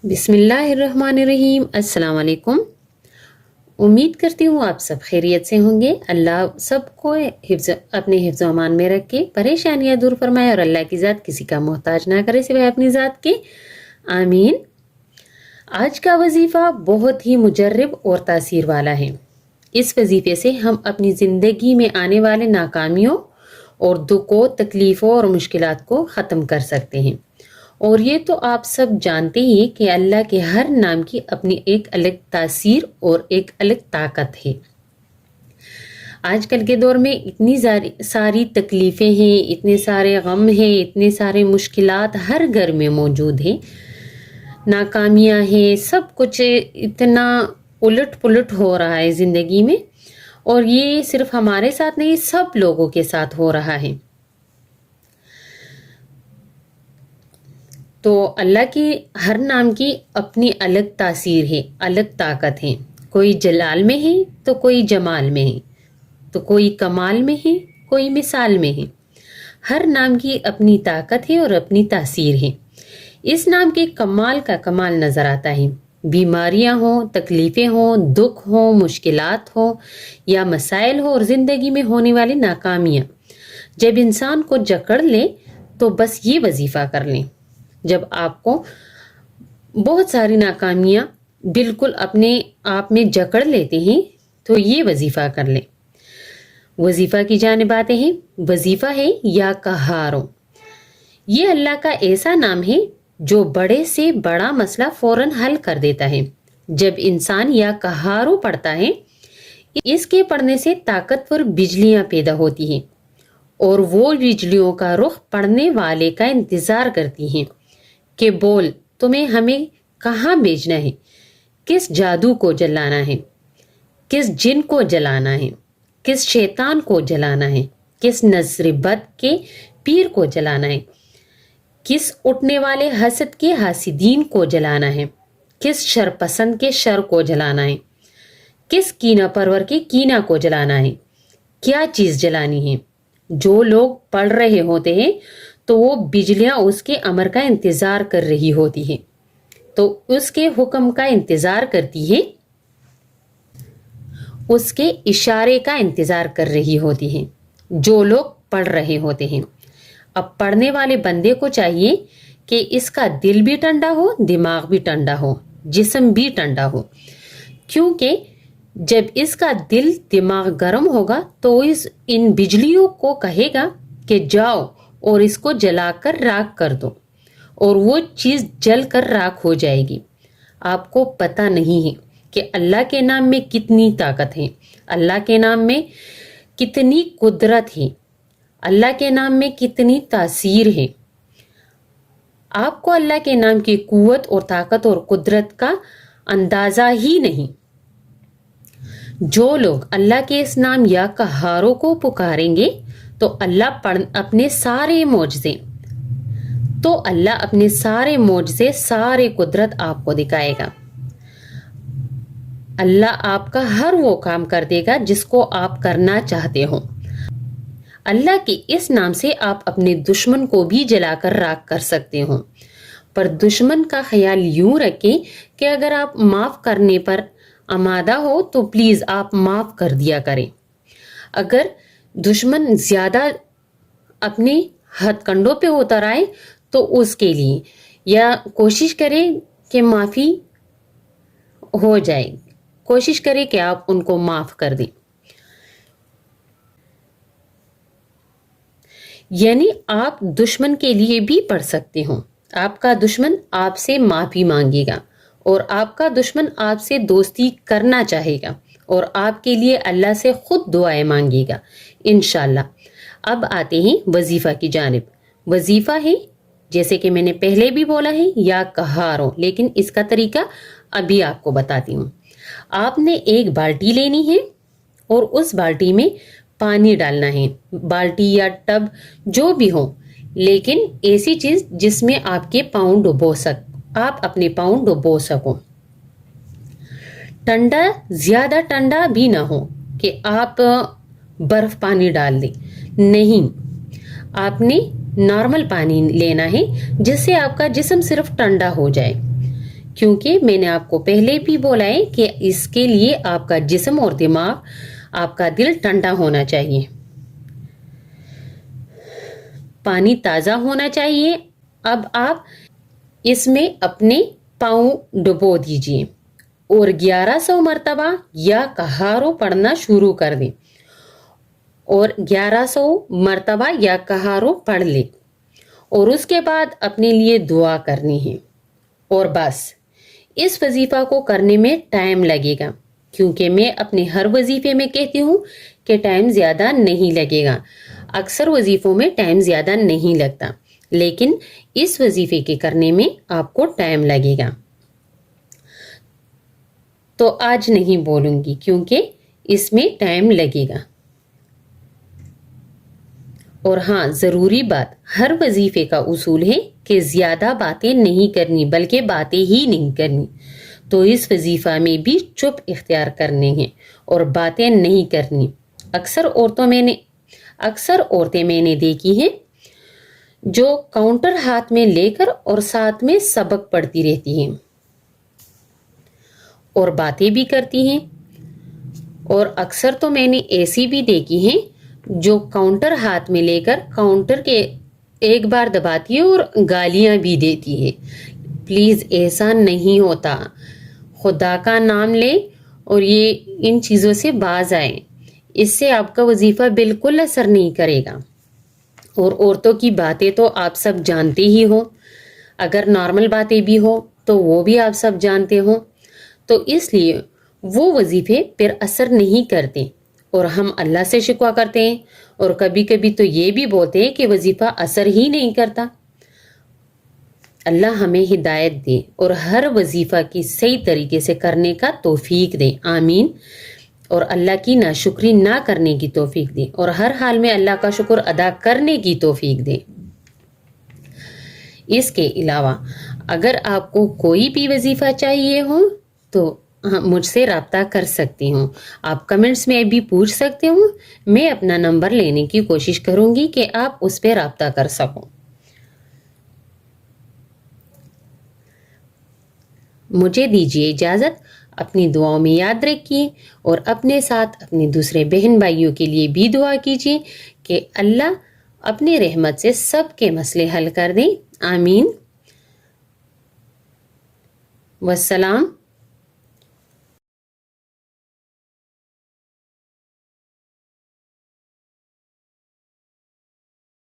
बिस्मिल्लाहिर्रहमानिर्रहीम। अस्सलाम वालेकुम। उम्मीद करती हूँ आप सब खैरियत से होंगे। अल्लाह सबको अपने हिफ्ज़ व अमान में रख के परेशानियाँ दूर फरमाए और अल्लाह की ज़ात किसी का मोहताज ना करे सिवाय अपनी ज़ात के, आमीन। आज का वजीफ़ा बहुत ही मुजर्रब और तासीर वाला है। इस वजीफ़े से हम अपनी ज़िंदगी में आने वाले नाकामियों और दुखों, तकलीफ़ों और मुश्किलात को ख़त्म कर सकते हैं। और ये तो आप सब जानते ही कि अल्लाह के हर नाम की अपनी एक अलग तासीर और एक अलग ताकत है। आजकल के दौर में इतनी सारी तकलीफ़ें हैं, इतने सारे गम हैं, इतने सारे मुश्किलात हर घर में मौजूद हैं, नाकामियाँ हैं, सब कुछ इतना उलट पुलट हो रहा है ज़िंदगी में। और ये सिर्फ हमारे साथ नहीं, सब लोगों के साथ हो रहा है। तो अल्लाह की हर नाम की अपनी अलग तासीर है, अलग ताकत है। कोई जलाल में है तो कोई जमाल में है, तो कोई कमाल में है, कोई मिसाल में है। हर नाम की अपनी ताकत है और अपनी तासीर है। इस नाम के कमाल का कमाल नज़र आता है। बीमारियां हों, तकलीफ़ें हों, दुख हों, मुश्किलात हों या मसाइल हो और ज़िंदगी में होने वाली नाकामियाँ, जब इंसान को जकड़ ले तो बस ये वजीफ़ा कर लें। जब आपको बहुत सारी नाकामियां बिल्कुल अपने आप में जकड़ लेते हैं तो ये वजीफ़ा कर लें। वजीफ़ा की जानिब आते हैं। वजीफ़ा है या कहारों। ये अल्लाह का ऐसा नाम है जो बड़े से बड़ा मसला फौरन हल कर देता है। जब इंसान या कहारों पढ़ता है, इसके पढ़ने से ताकतवर बिजलियां पैदा होती हैं और वो बिजलियों का रुख पढ़ने वाले का इंतज़ार करती हैं कि बोल तुम्हें हमें कहाँ भेजना है, किस जादू को जलाना है, किस जिन को जलाना है, किस शैतान को जलाना है, किस नज़र बद के पीर को जलाना है, किस उठने वाले हसद के हासिदीन को जलाना है, किस शरपसंद के शर को जलाना है, किस कीना परवर के कीना को जलाना है, क्या चीज़ जलानी है। जो लोग पढ़ रहे होते हैं तो वो बिजलियां उसके अमर का इंतजार कर रही होती है, तो उसके हुक्म का इंतजार करती है, उसके इशारे का इंतजार कर रही होती है। जो लोग पढ़ रहे होते हैं, अब पढ़ने वाले बंदे को चाहिए कि इसका दिल भी ठंडा हो, दिमाग भी ठंडा हो, जिस्म भी ठंडा हो, क्योंकि जब इसका दिल दिमाग गर्म होगा तो इन बिजलियों को कहेगा कि जाओ और इसको जलाकर राख कर दो, और वो चीज़ जल कर राख हो जाएगी। आपको पता नहीं है कि अल्लाह के नाम में कितनी ताकत है, अल्लाह के नाम में कितनी कुदरत है, अल्लाह के नाम में कितनी तासीर है। आपको अल्लाह के नाम की कुव्वत और ताकत और कुदरत का अंदाज़ा ही नहीं। जो लोग अल्लाह के इस नाम या कहारों को पुकारेंगे तो अल्लाह अपने सारे मोजज़े, सारे कुदरत आपको दिखाएगा। अल्लाह आपका हर वो काम कर देगा जिसको आप करना चाहते हो। अल्लाह के इस नाम से आप अपने दुश्मन को भी जलाकर राख कर सकते हो। पर दुश्मन का ख्याल यूं रखें कि अगर आप माफ़ करने पर आमादा हो तो प्लीज़ आप माफ़ कर दिया करें। अगर दुश्मन ज़्यादा अपने हथकंडों पे उतर आए तो उसके लिए या कोशिश करें कि माफ़ी हो जाए, कोशिश करें कि आप उनको माफ़ कर दें। यानी आप दुश्मन के लिए भी पढ़ सकते हो। आपका दुश्मन आपसे माफ़ी मांगेगा और आपका दुश्मन आपसे दोस्ती करना चाहेगा और आपके लिए अल्लाह से खुद दुआएं मांगेगा इंशाल्लाह। अब आते हैं वजीफ़ा की जानिब। वजीफ़ा है, जैसे कि मैंने पहले भी बोला है, या कहारों, लेकिन इसका तरीका अभी आपको बताती हूँ। आपने एक बाल्टी लेनी है और उस बाल्टी में पानी डालना है। बाल्टी या टब जो भी हो, लेकिन ऐसी चीज़ जिसमें आपके पाँव डुबो आप अपने पाँव डुबो सको। ठंडा, ज़्यादा ठंडा भी ना हो कि आप बर्फ पानी डाल दें, नहीं, आपने नॉर्मल पानी लेना है जिससे आपका जिस्म सिर्फ ठंडा हो जाए। کیونکہ میں نے آپ کو پہلے بھی بولا ہے کہ اس کے لیے آپ کا جسم اور دماغ، آپ کا دل ٹھنڈا ہونا چاہیے، پانی تازہ ہونا چاہیے۔ اب آپ اس میں اپنے پاؤں ڈبو دیجیے اور 1100 مرتبہ یا کہارو پڑھنا شروع کر دیں، اور 1100 مرتبہ یا کہارو پڑھ لیں، اور اس کے بعد اپنے لیے دعا کرنی ہے۔ اور بس اس وظیفہ کو کرنے میں ٹائم لگے گا، کیونکہ میں اپنے ہر وظیفے میں کہتی ہوں کہ ٹائم زیادہ نہیں لگے گا۔ اکثر وظیفوں میں ٹائم زیادہ نہیں لگتا، لیکن اس وظیفے کے کرنے میں آپ کو ٹائم لگے گا۔ تو آج نہیں بولوں گی کیونکہ اس میں ٹائم لگے گا۔ اور ہاں، ضروری بات، ہر وظیفے کا اصول ہے کہ زیادہ باتیں نہیں کرنی، بلکہ باتیں ہی نہیں کرنی۔ تو اس وظیفہ میں بھی چپ اختیار کرنے ہیں اور باتیں نہیں کرنی۔ اکثر عورتیں میں نے دیکھی ہیں جو کاؤنٹر ہاتھ میں لے کر اور ساتھ میں سبق پڑھتی رہتی ہیں اور باتیں بھی کرتی ہیں، اور اکثر تو میں نے ایسی بھی دیکھی ہیں جو کاؤنٹر ہاتھ میں لے کر کاؤنٹر کے ایک بار دباتی ہے اور گالیاں بھی دیتی ہے۔ پلیز ایسا نہیں ہوتا، خدا کا نام لیں اور یہ ان چیزوں سے باز آئیں، اس سے آپ کا وظیفہ بالکل اثر نہیں کرے گا۔ اور عورتوں کی باتیں تو آپ سب جانتے ہی ہو، اگر نارمل باتیں بھی ہو تو وہ بھی آپ سب جانتے ہو، تو اس لیے وہ وظیفے پھر اثر نہیں کرتے، اور ہم اللہ سے شکوہ کرتے ہیں، اور کبھی کبھی تو یہ بھی بولتے ہیں کہ وظیفہ اثر ہی نہیں کرتا۔ اللہ ہمیں ہدایت دے اور ہر وظیفہ کی صحیح طریقے سے کرنے کا توفیق دے، آمین۔ اور اللہ کی ناشکری نہ کرنے کی توفیق دے، اور ہر حال میں اللہ کا شکر ادا کرنے کی توفیق دے۔ اس کے علاوہ اگر آپ کو کوئی بھی وظیفہ چاہیے ہو تو مجھ سے رابطہ کر سکتی ہوں، آپ کمنٹس میں بھی پوچھ سکتے ہوں، میں اپنا نمبر لینے کی کوشش کروں گی کہ آپ اس پہ رابطہ کر سکو۔ مجھے دیجیے اجازت، اپنی دعاؤں میں یاد رکھیے اور اپنے ساتھ اپنے دوسرے بہن بھائیوں کے لیے بھی دعا کیجیے کہ اللہ اپنے رحمت سے سب کے مسئلے حل کر دیں، آمین۔ والسلام